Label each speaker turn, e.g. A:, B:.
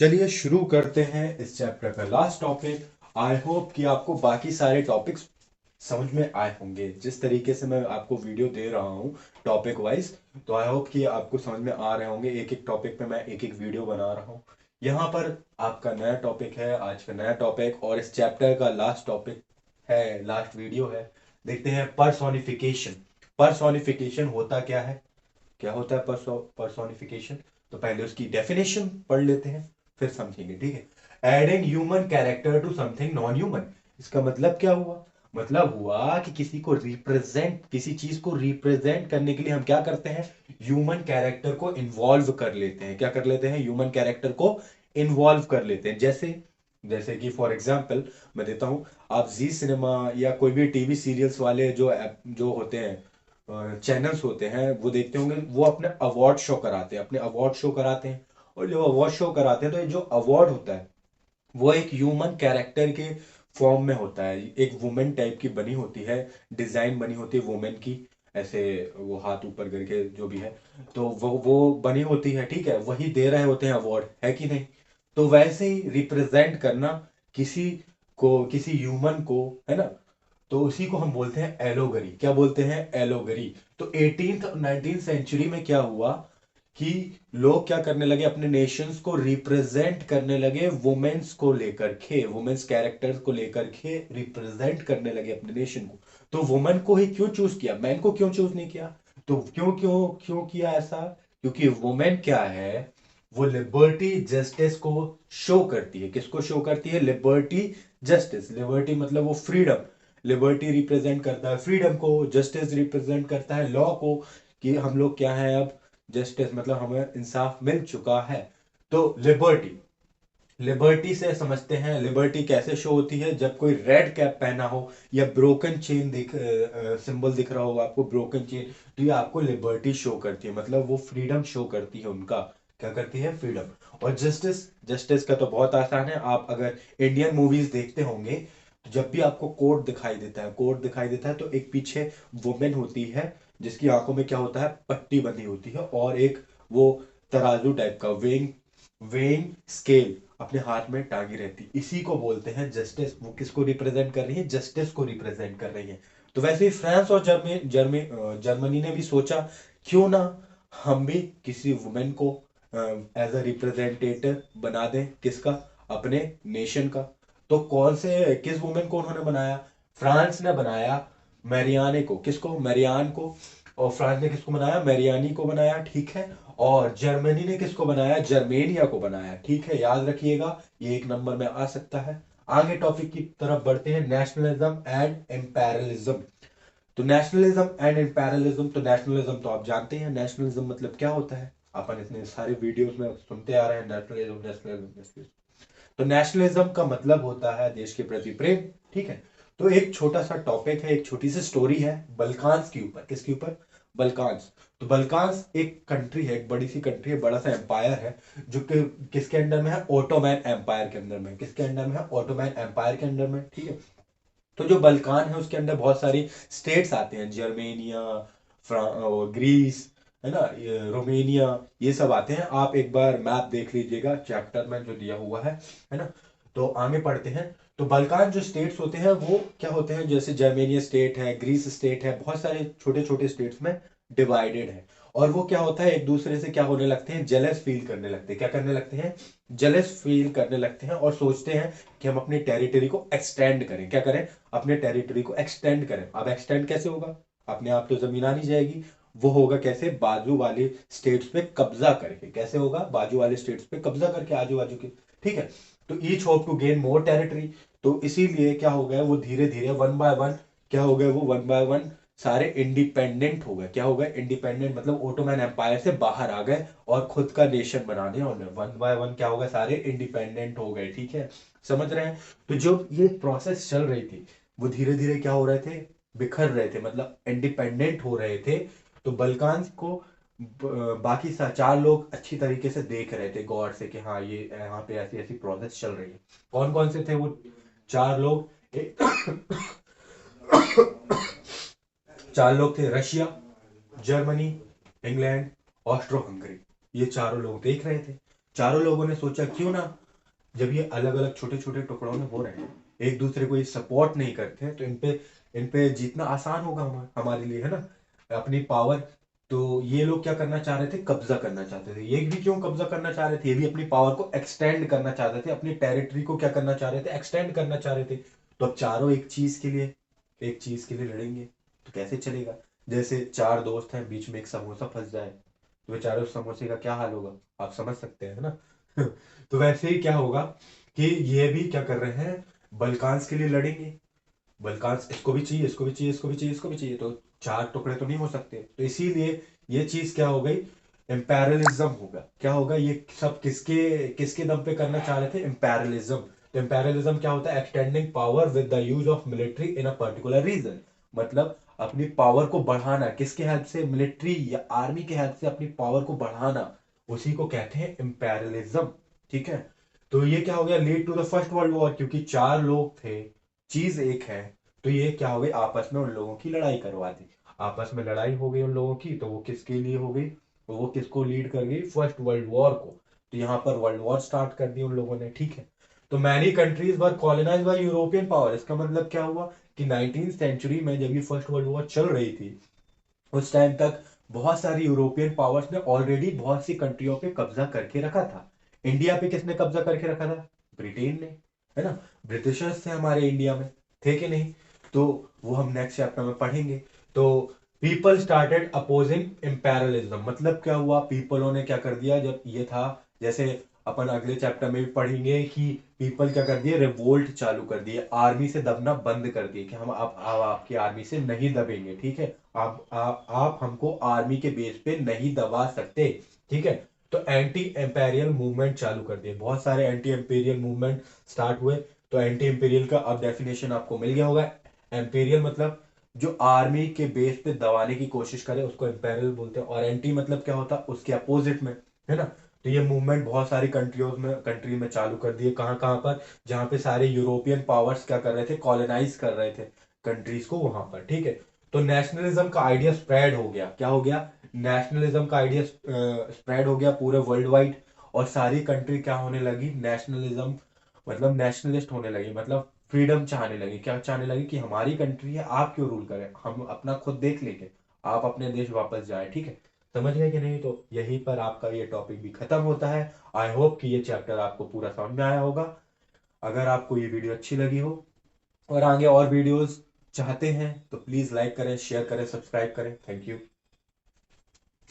A: चलिए शुरू करते हैं इस चैप्टर का लास्ट टॉपिक। आई होप कि आपको बाकी सारे टॉपिक्स समझ में आए होंगे जिस तरीके से मैं आपको वीडियो दे रहा हूँ टॉपिक वाइज। तो आई होप कि आपको समझ में आ रहे होंगे। एक एक टॉपिक पे मैं एक एक वीडियो बना रहा हूँ। यहाँ पर आपका नया टॉपिक है, आज का नया टॉपिक और इस चैप्टर का लास्ट टॉपिक है, लास्ट वीडियो है। देखते हैं पर्सोनिफिकेशन। पर्सोनिफिकेशन होता क्या है, क्या होता है पर्सोनिफिकेशन। तो पहले उसकी डेफिनेशन पढ़ लेते हैं, फिर समझेंगे, ठीक है। Adding human character to something non human. इसका मतलब क्या हुआ? मतलब हुआ कि किसी को रिप्रेजेंट, किसी चीज को रिप्रेजेंट करने के लिए हम क्या करते हैं, ह्यूमन कैरेक्टर को इन्वॉल्व कर लेते हैं। क्या कर लेते हैं? ह्यूमन कैरेक्टर को इन्वॉल्व कर लेते हैं। जैसे जैसे कि फॉर एग्जाम्पल मैं देता हूं, आप जी सिनेमा या कोई भी टीवी सीरियल्स वाले जो होते हैं, चैनल्स होते हैं, वो देखते होंगे, वो अपने अवार्ड शो कराते हैं, अपने अवार्ड शो कराते हैं। और जो अवार्ड शो कराते हैं तो ये जो अवार्ड होता है वो एक ह्यूमन कैरेक्टर के फॉर्म में होता है। एक वुमेन टाइप की बनी होती है, डिजाइन बनी होती है वुमेन की, ऐसे वो हाथ ऊपर करके जो भी है, तो वो बनी होती है, ठीक है। वही दे रहे होते हैं अवार्ड, है कि नहीं? तो वैसे ही रिप्रेजेंट करना किसी को, किसी ह्यूमन को, है ना, तो उसी को हम बोलते हैं एलोगरी। क्या बोलते हैं? एलोगरी। तो 18th और 19th सेंचुरी में क्या हुआ कि लोग क्या करने लगे, अपने नेशंस को रिप्रेजेंट करने लगे वुमेन्स को लेकर के, वुमेन्स कैरेक्टर्स को लेकर के रिप्रेजेंट करने लगे अपने नेशन को। तो वुमेन को ही क्यों चूज किया, मैन को क्यों चूज नहीं किया? तो क्यों क्यों क्यों किया ऐसा? क्योंकि वुमेन क्या है, वो लिबर्टी जस्टिस को शो करती है। किसको शो करती है? Liberty justice. लिबर्टी मतलब वो फ्रीडम, लिबर्टी रिप्रेजेंट करता है फ्रीडम को, जस्टिस रिप्रेजेंट करता है लॉ को, कि हम लोग क्या है अब, जस्टिस मतलब हमें इंसाफ मिल चुका है। तो लिबर्टी, लिबर्टी से समझते हैं लिबर्टी कैसे शो होती है, जब कोई रेड कैप पहना हो या ब्रोकन चेन दिख सिंबल दिख रहा हो आपको, ब्रोकन चेन, तो ये आपको लिबर्टी शो करती है, मतलब वो फ्रीडम शो करती है उनका। क्या करती है? फ्रीडम। और जस्टिस, जस्टिस का तो बहुत आसान है। आप अगर इंडियन मूवीज देखते होंगे तो जब भी आपको कोर्ट दिखाई देता है, कोर्ट दिखाई देता है, तो एक पीछे वुमेन होती है जिसकी आंखों में क्या होता है, पट्टी बंधी होती है, और एक वो तराजू टाइप का वेइंग, वेइंग स्केल अपने हाथ में टांगी रहती। इसी को बोलते हैं जस्टिस। वो किसको रिप्रेजेंट कर रही है? जस्टिस को रिप्रेजेंट कर रही है। तो वैसे ही फ्रांस और जर्मनी ने भी सोचा, क्यों ना हम भी किसी वुमेन को एज अ रिप्रेजेंटेटिव बना दें। किसका? अपने नेशन का। तो कौन से, किस वुमेन को उन्होंने बनाया? फ्रांस ने बनाया मैरियाने को। किसको? मैरियान को। और फ्रांस ने किसको बनाया? मैरियानी को बनाया, ठीक है। और जर्मनी ने किसको बनाया? जर्मेनिया को बनाया, ठीक है। याद रखिएगा, ये एक नंबर में आ सकता है। आगे टॉपिक की तरफ बढ़ते हैं, नेशनलिज्म एंड एम्पेरलिज्म। तो नेशनलिज्म एंड एम्पेरलिज्म, तो नेशनलिज्म तो आप जानते हैं, नेशनलिज्म मतलब क्या होता है, अपन इतने सारे वीडियोस में सुनते आ रहे हैं, नेशनलिज्म नेशनलिज्म नेशनलिज्म। तो नेशनलिज्म का मतलब होता है देश के प्रति प्रेम, ठीक है। तो एक छोटा सा टॉपिक है, एक छोटी सी स्टोरी है बल्कान्स के ऊपर। किसके ऊपर? बल्कान्स। तो बल्कान्स एक कंट्री है, एक बड़ी सी कंट्री है, बड़ा सा एम्पायर है, जो कि किसके अंडर में है? ओटोमैन एम्पायर के अंदर में। किसके अंडर में है? ओटोमैन एम्पायर के अंडर में, ठीक है। तो जो बल्कान है उसके अंदर बहुत सारी स्टेट्स आते हैं, जर्मेनिया, ग्रीस, है ना, रोमेनिया, ये सब आते हैं। आप एक बार मैप देख लीजिएगा चैप्टर में जो दिया हुआ है ना। तो आगे पढ़ते हैं। तो बल्कान जो स्टेट्स होते हैं वो क्या होते हैं, जैसे जर्मेनिया स्टेट है, ग्रीस स्टेट है, बहुत सारे छोटे छोटे स्टेट्स में डिवाइडेड है। और वो क्या होता है, एक दूसरे से क्या होने लगते हैं, जेलस फील करने लगते हैं। क्या करने लगते हैं? जेलस फील करने लगते हैं, और सोचते हैं कि हम अपनी टेरिटरी को एक्सटेंड करें। क्या करें? अपने टेरिटरी को एक्सटेंड करें। अब एक्सटेंड कैसे होगा? अपने आप तो जमीन आ नहीं जाएगी। वो होगा कैसे? बाजू वाले स्टेट्स पे कब्जा करके। कैसे होगा? बाजू वाले स्टेट्स पे कब्जा करके, आजू बाजू के, ठीक है। तो each hope to gain more territory. तो इसीलिए क्या हो गया, वो धीरे धीरे वन बाय वन क्या हो गए, वो वन बाय वन सारे इंडिपेंडेंट हो गए। क्या हो गए? इंडिपेंडेंट मतलब ओटोमैन एम्पायर से बाहर आ गए और खुद का नेशन बना दिया उन्होंने। वन बाय वन क्या हो गए, सारे इंडिपेंडेंट हो गए, ठीक है। समझ रहे हैं? तो जो ये प्रोसेस चल रही थी, वो धीरे धीरे क्या हो रहे थे, बिखर रहे थे, मतलब इंडिपेंडेंट हो रहे थे। तो बल्कान को बाकी चार लोग अच्छी तरीके से देख रहे थे गौर से, कि हाँ ये यहाँ पे ऐसी ऐसी प्रोसेस चल रही है। कौन कौन से थे वो चार लोग? चार लोग थे, Russia, Germany, England, Austro Hungary. ये चारों लोग देख रहे थे। चारों लोगों ने सोचा क्यों ना, जब ये अलग अलग छोटे छोटे टुकड़ों में हो रहे हैं, एक दूसरे को ये सपोर्ट नहीं करते हैं, तो इन पे जीतना आसान होगा हमारे लिए, है ना, अपनी पावर। तो ये लोग क्या करना चाह रहे थे, कब्जा करना चाहते थे। ये भी क्यों कब्जा करना चाह रहे थे, ये भी अपनी पावर को एक्सटेंड करना चाहते थे, अपनी टेरिटरी को क्या करना चाह रहे थे, एक्सटेंड करना चाह रहे थे। तो अब चारों एक चीज के लिए लड़ेंगे, तो कैसे चलेगा। जैसे चार दोस्त हैं, बीच में एक समोसा फंस जाए, तो बेचारे उस समोसे का क्या हाल होगा, आप समझ सकते हैं, है ना। तो वैसे ही क्या होगा कि ये भी क्या कर रहे हैं, बलकांस के लिए लड़ेंगे। बलकांस, इसको भी चाहिए, इसको भी चाहिए, इसको भी चाहिए, इसको भी चाहिए, तो चार टुकड़े तो नहीं हो सकते, तो इसीलिए ये चीज क्या हो गई, इम्पेरियलिज्म होगा। क्या होगा, ये सब किसके किसके दम पे करना चाह रहे थे, इम्पेरियलिज्म। तो इम्पेरियलिज्म क्या होता है, extending power with the use of military in a particular region. मतलब अपनी पावर को बढ़ाना, किसके हेल्प से, मिलिट्री या आर्मी के हेल्प से अपनी पावर को बढ़ाना, उसी को कहते हैं इम्पेरियलिज्म। ठीक है। तो ये क्या हो गया, lead to the first world war, क्योंकि चार लोग थे, चीज एक है। तो ये क्या हो गई, आपस में उन लोगों की लड़ाई करवा दी। आपस में लड़ाई हो गई उन लोगों की, तो वो किसके लिए हो गई, तो वो किसको लीड कर गई, फर्स्ट वर्ल्ड वॉर को। तो यहाँ पर वर्ल्ड वॉर स्टार्ट कर दी उन लोगों ने। ठीक है। तो मैनी कंट्रीज वर कॉलोनाइज्ड बाय यूरोपियन पावर। इसका मतलब क्या हुआ कि 19th सेंचुरी में जब ये फर्स्ट वर्ल्ड वॉर चल रही थी, उस टाइम तक बहुत सारी यूरोपियन पावर्स ने ऑलरेडी बहुत सी कंट्रियों पे कब्जा करके रखा था। इंडिया पे किसने कब्जा करके रखा था, ब्रिटेन ने, है ना। ब्रिटिशर्स थे हमारे इंडिया में, थे कि नहीं। तो वो हम नेक्स्ट चैप्टर में पढ़ेंगे। तो पीपल स्टार्टेड अपोजिंग इम्पेरियलिज्म, मतलब क्या हुआ, पीपलों ने क्या कर दिया, जब ये था, जैसे अपन अगले चैप्टर में भी पढ़ेंगे कि पीपल क्या कर दिए, रिवोल्ट चालू कर दिए, आर्मी से दबना बंद कर दिए, कि हम अब आपकी आर्मी से नहीं दबेंगे। ठीक है। आप हमको आर्मी के बेस पे नहीं दबा सकते। ठीक है। तो एंटी एम्पेरियल मूवमेंट चालू कर दिए, बहुत सारे एंटी एम्पेरियल मूवमेंट स्टार्ट हुए। तो एंटी एम्पेरियल का अब डेफिनेशन आपको मिल गया होगा। एम्पेरियल मतलब जो आर्मी के बेस पे दबाने की कोशिश करे उसको एम्पेरियल बोलते हैं, और एंटी मतलब क्या होता है, उसके अपोजिट में, है ना। तो ये मूवमेंट बहुत सारी कंट्री में चालू कर दिए, कहाँ कहाँ पर, जहाँ पे सारे यूरोपियन पावर्स क्या कर रहे थे, कॉलोनाइज कर रहे थे कंट्रीज को वहां पर। ठीक है। तो नेशनलिज्म का आइडिया स्प्रेड हो गया, क्या हो गया, नेशनलिज्म का आइडिया स्प्रेड हो गया पूरे वर्ल्ड वाइड। और सारी कंट्री क्या होने लगी, नेशनलिज्म, मतलब नेशनलिस्ट होने लगी, मतलब फ्रीडम चाहने लगी। क्या चाहने लगी, कि हमारी कंट्री है, आप क्यों रूल करें, हम अपना खुद देख लेंगे, आप अपने देश वापस जाए। ठीक है। समझ गए कि नहीं। तो यहीं पर आपका ये टॉपिक भी खत्म होता है। आई होप कि ये चैप्टर आपको पूरा समझ में आया होगा। अगर आपको ये वीडियो अच्छी लगी हो और आगे और वीडियोस चाहते हैं, तो प्लीज़ लाइक करें, शेयर करें, सब्सक्राइब करें। Thank you.